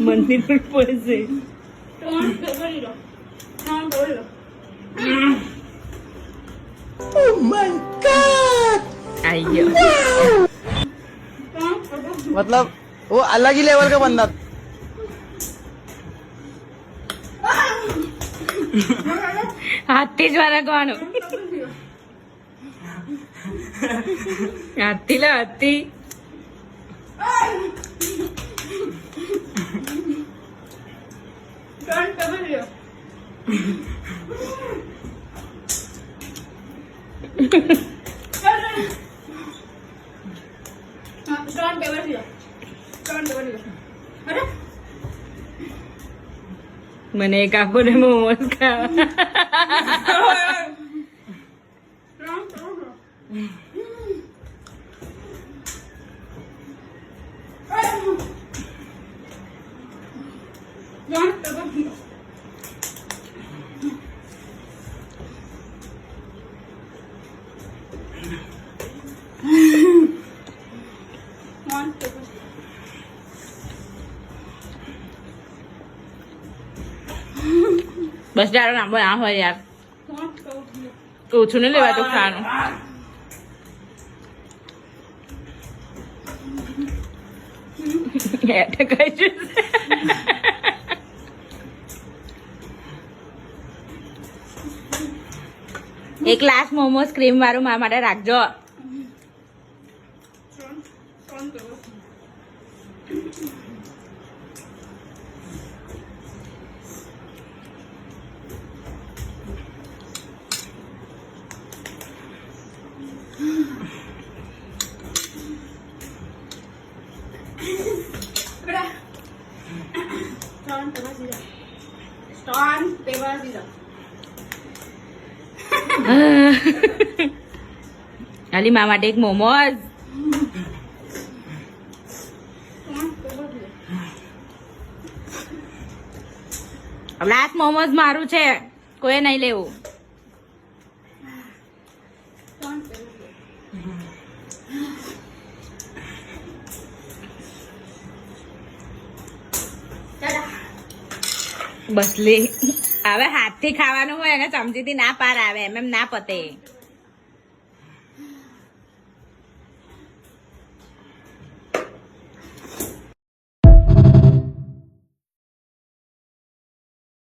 મંદિર પર પડશે मतलब वो अलग ही लेवल का बंदा હાથી જ વાળા કોણ હાથી લા હાથી મને એક આપો ને મોમોસ ખાવા બસ જાડો લાંબો ના હોય યાર ઓછું ને લેવા તો ખાવાનું એક ગ્લાસ મોમોસ ક્રીમ વાળું મારા માટે રાખજો અલી મા માટે એક મોમોઝ લાસ્ટ મોમોઝ મારું છે કોઈ નહીં લેવું બસ લે હવે હાથથી ખાવાનું હોય અને ચમચીથી ના પાર આવે એમ ના પતે